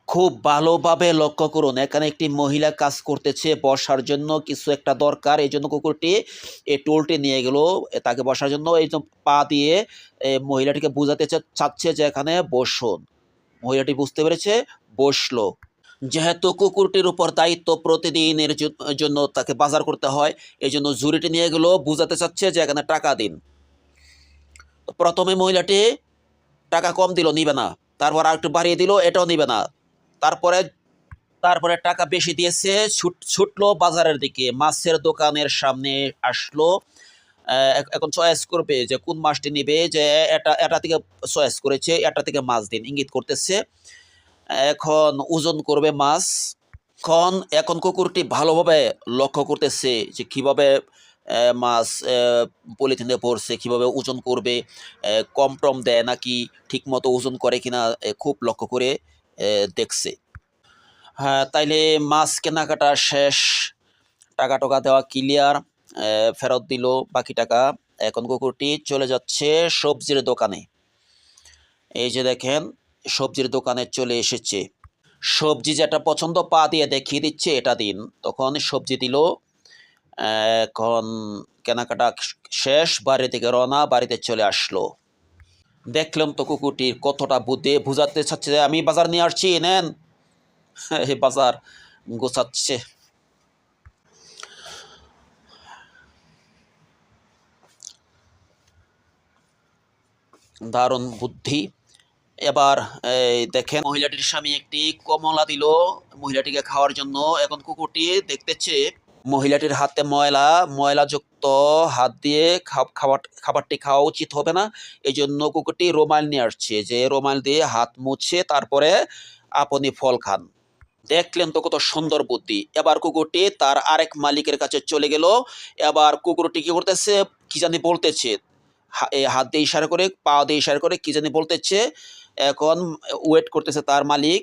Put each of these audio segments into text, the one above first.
খুব ভালোভাবে লক্ষ্য করুন। এখানে একটি মহিলা কাজ করতেছে, বসার জন্য কিছু একটা দরকার। এইজন্য কুকুরটি এই টুলটি নিয়ে গেল তাকে বসার জন্য। এইযে পা দিয়ে মহিলাটিকে বুঝাতে চাচ্ছে যে এখানে বসুন। মহিলাটি বুঝতে পেরেছে, বসলো। যেহেতু কুকুরটির উপর দায়িত্ব প্রতিদিনের জন্য তাকে বাজার করতে হয়, এইজন্য ঝুড়িটি নিয়ে গেল, বুঝাতে চাচ্ছে যে এখানে টাকা দিন। প্রথমে মহিলাটি টাকা কম দিল, নিবে না। তারপর আরেকটু বাড়িয়ে দিল, এটাও নিবে না। তারপরে তারপরে টাকা বেশি দিয়েছে, ছুটলো বাজারের দিকে, মাছের দোকানের সামনে আসলো। এখন চয়েস করবে যে কোন মাছটি নিবে, যে এটা থেকে চয়েস করেছে, এটা থেকে মাছ দিন ইঙ্গিত করতেছে। এখন ওজন করবে মাছ। এখন কুকুরটি ভালোভাবে লক্ষ্য করতেছে যে কিভাবে মাছ পলিথিনে পড়ছে, কিভাবে ওজন করবে, কম টম দেয় নাকি ঠিক মতো ওজন করে কিনা, খুব লক্ষ্য করে দেখছে। হ্যাঁ, তাইলে মাছ কেনাকাটা শেষ, টাকা টোকা দেওয়া ক্লিয়ার, ফেরত দিল বাকি টাকা। এখন কুকুরটি চলে যাচ্ছে সবজির দোকানে। এই যে দেখেন, সবজির দোকানে চলে এসেছে। সবজি যেটা পছন্দ পা দিয়ে দেখিয়ে দিচ্ছে এটা দিন, তখন সবজি দিল। এখন কেনাকাটা শেষ, বাড়ি থেকে রওনা, বাড়িতে চলে আসলো। দেখলাম তো কুকুরটির কতটা বুদ্ধি, বুঝাতে চাচ্ছে যে আমি বাজার নিয়ে আসছি, নেন। বাজার গোছাচ্ছে। দারুণ বুদ্ধি। এবার দেখেন, মহিলাটির স্বামী একটি কমলা দিল মহিলাটিকে খাওয়ার জন্য। এখন কুকুরটি দেখতেছে মহিলাটির হাতে ময়লাযুক্ত হাত দিয়ে খাবারটি খাওয়া উচিত হবে না। এই জন্য কুকুরটি রুমাল নিয়ে আসছে, যে রুমাল দিয়ে হাত মুছে তারপরে আপনি ফল খান। দেখলেন তো কত সুন্দর বুদ্ধি। এবার কুকুরটি তার আরেক মালিকের কাছে চলে গেল। এবার কুকুরটি কি করতেছে, কি জানি বলতেছে, হাত দিয়ে ইশারা করে, পা দিয়ে ইশারা করে কি জানি বলতেছে। এখন ওয়েট করতেছে তার মালিক।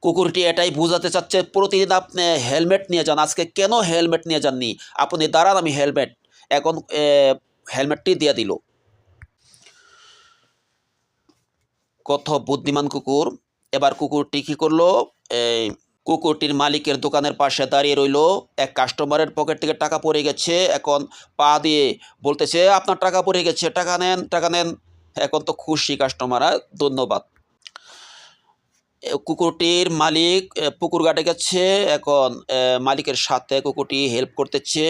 কুকুরটি এটাই বুঝাতে চাচ্ছে, প্রতিদিন আপনি হেলমেট নিয়ে যান, আজকে কেন হেলমেট নিয়ে যাননি, আপনি দাঁড়ান, আমি হেলমেট। এখন হেলমেটটি দিয়ে দিল। কত বুদ্ধিমান কুকুর। এবার কুকুরটি কি করলো, এই কুকুরটির মালিকের দোকানের পাশে দাঁড়িয়ে রইল। এক কাস্টমারের পকেট থেকে টাকা পড়ে গেছে, এখন পা দিয়ে বলতেছে আপনার টাকা পড়ে গেছে, টাকা নেন, টাকা নেন। এখন তো খুশি কাস্টমার, ধন্যবাদ। কুকুরটির মালিক পুকুর ঘাটে গেছে। এখন মালিকের সাথে কুকুরটি হেল্প করতেছে,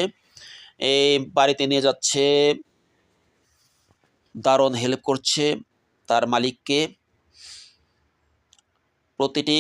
এই বাড়িতে নিয়ে যাচ্ছে, দারুণ হেল্প করছে তার মালিককে। প্রতিটি